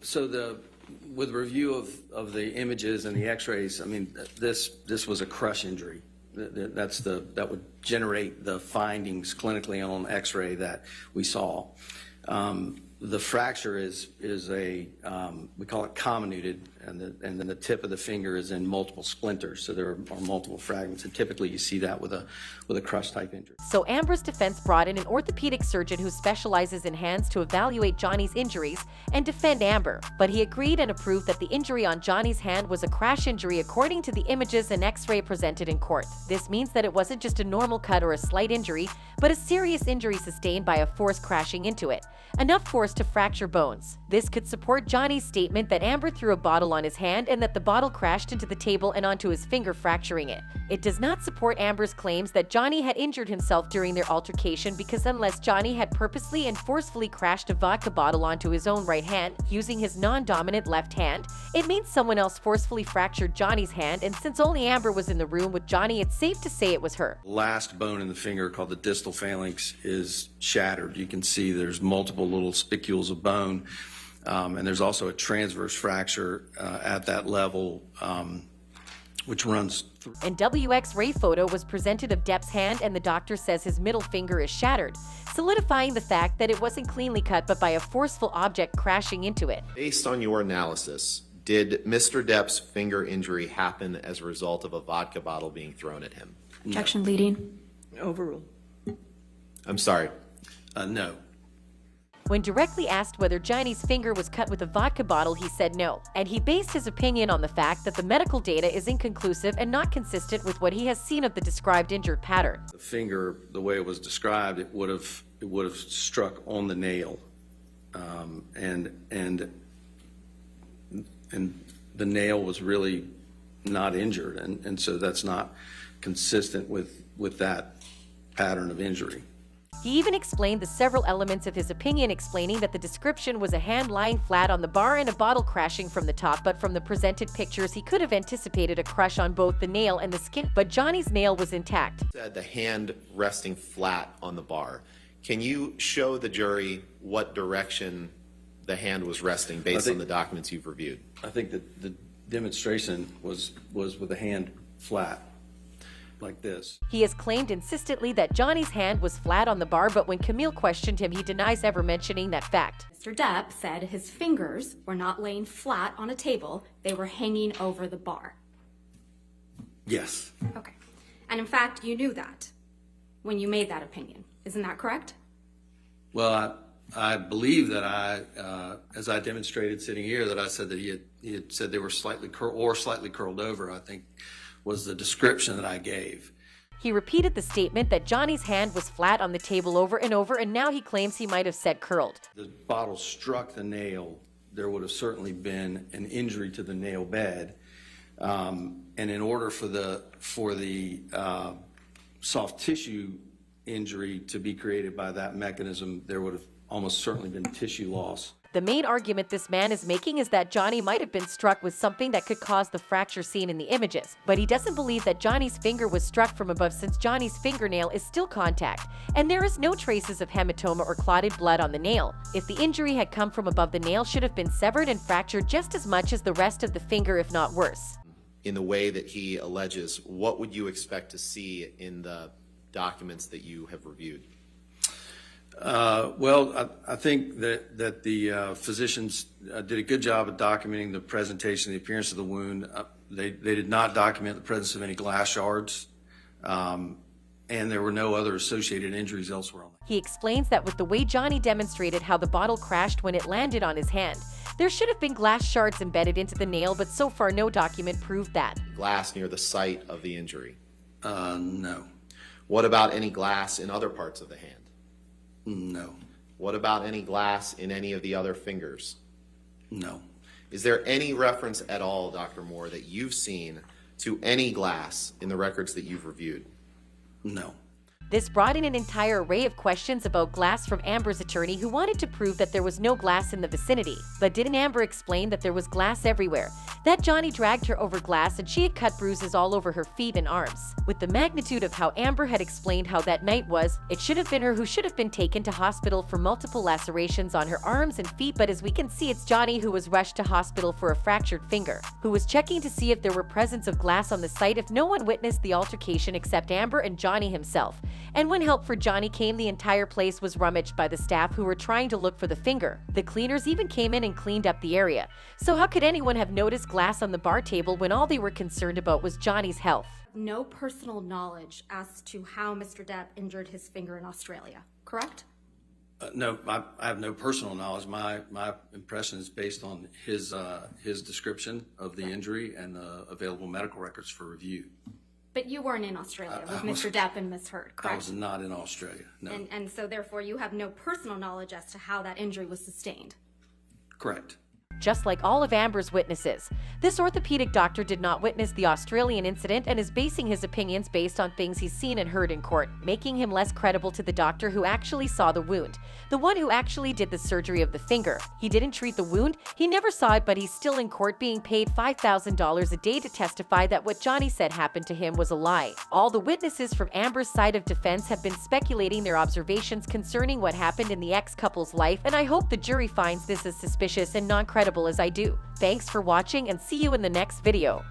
So with review of the images and the x-rays, I mean, this was a crush injury. That would generate the findings clinically on x-ray that we saw. The fracture is a, we call it comminuted, and then the tip of the finger is in multiple splinters, so there are multiple fragments, and typically you see that with a crush type injury. So Amber's defense brought in an orthopedic surgeon who specializes in hands to evaluate Johnny's injuries and defend Amber, but he agreed and approved that the injury on Johnny's hand was a crash injury according to the images and x-ray presented in court. This means that it wasn't just a normal cut or a slight injury, but a serious injury sustained by a force crashing into it. Enough force to fracture bones. This could support Johnny's statement that Amber threw a bottle on his hand and that the bottle crashed into the table and onto his finger, fracturing it. It does not support Amber's claims that Johnny had injured himself during their altercation, because unless Johnny had purposely and forcefully crashed a vodka bottle onto his own right hand using his non-dominant left hand, it means someone else forcefully fractured Johnny's hand, and since only Amber was in the room with Johnny, it's safe to say it was her. Last bone in the finger, called the distal phalanx, is shattered. You can see there's multiple little spicules of bone, and there's also a transverse fracture at that level, which runs through. An WX-ray photo was presented of Depp's hand, and the doctor says his middle finger is shattered, solidifying the fact that it wasn't cleanly cut but by a forceful object crashing into it. Based on your analysis, did Mr. Depp's finger injury happen as a result of a vodka bottle being thrown at him? Objection leading. Overruled. I'm sorry. No. When directly asked whether Johnny's finger was cut with a vodka bottle, he said no, and he based his opinion on the fact that the medical data is inconclusive and not consistent with what he has seen of the described injured pattern. The finger, the way it was described, it would have struck on the nail, and the nail was really not injured, and so that's not consistent with that pattern of injury. He even explained the several elements of his opinion, explaining that the description was a hand lying flat on the bar and a bottle crashing from the top, but from the presented pictures he could have anticipated a crush on both the nail and the skin, but Johnny's nail was intact. Said the hand resting flat on the bar. Can you show the jury what direction the hand was resting based on the documents you've reviewed? I think that the demonstration was with the hand flat, like this. He has claimed insistently that Johnny's hand was flat on the bar, but when Camille questioned him, he denies ever mentioning that fact. Mr. Depp said his fingers were not laying flat on a table, they were hanging over the bar. Yes. Okay. And in fact, you knew that when you made that opinion. Isn't that correct? Well, I believe that as I demonstrated sitting here, that I said that he had said they were slightly curled over, I think was the description that I gave. He repeated the statement that Johnny's hand was flat on the table over and over, and now he claims he might have said curled. The bottle struck the nail. There would have certainly been an injury to the nail bed, and in order for the soft tissue injury to be created by that mechanism, there would have almost certainly been tissue loss. The main argument this man is making is that Johnny might have been struck with something that could cause the fracture seen in the images, but he doesn't believe that Johnny's finger was struck from above, since Johnny's fingernail is still contact, and there is no traces of hematoma or clotted blood on the nail. If the injury had come from above, the nail should have been severed and fractured just as much as the rest of the finger, if not worse. In the way that he alleges, what would you expect to see in the documents that you have reviewed? Well, I think that the physicians did a good job of documenting the presentation, the appearance of the wound. They did not document the presence of any glass shards, and there were no other associated injuries elsewhere on that. He explains that with the way Johnny demonstrated how the bottle crashed when it landed on his hand, there should have been glass shards embedded into the nail, but so far no document proved that. Glass near the site of the injury? No. What about any glass in other parts of the hand? No. What about any glass in any of the other fingers? No. Is there any reference at all, Dr. Moore, that you've seen to any glass in the records that you've reviewed? No. This brought in an entire array of questions about glass from Amber's attorney, who wanted to prove that there was no glass in the vicinity. But didn't Amber explain that there was glass everywhere? That Johnny dragged her over glass and she had cut bruises all over her feet and arms. With the magnitude of how Amber had explained how that night was, it should have been her who should have been taken to hospital for multiple lacerations on her arms and feet, but as we can see, it's Johnny who was rushed to hospital for a fractured finger, who was checking to see if there were presence of glass on the site if no one witnessed the altercation except Amber and Johnny himself. And when help for Johnny came, the entire place was rummaged by the staff who were trying to look for the finger. The cleaners even came in and cleaned up the area. So how could anyone have noticed glass on the bar table when all they were concerned about was Johnny's health? No personal knowledge as to how Mr. Depp injured his finger in Australia, correct? No, I have no personal knowledge. My impression is based on his description of the injury and the available medical records for review. But you weren't in Australia with Mr. Depp and Ms. Hurd, correct? I was not in Australia, no. And so therefore you have no personal knowledge as to how that injury was sustained. Correct. Just like all of Amber's witnesses, this orthopedic doctor did not witness the Australian incident and is basing his opinions based on things he's seen and heard in court, making him less credible to the doctor who actually saw the wound, the one who actually did the surgery of the finger. He didn't treat the wound, he never saw it, but he's still in court being paid $5,000 a day to testify that what Johnny said happened to him was a lie. All the witnesses from Amber's side of defense have been speculating their observations concerning what happened in the ex-couple's life, and I hope the jury finds this as suspicious and non-credible as I do. Thanks for watching and see you in the next video.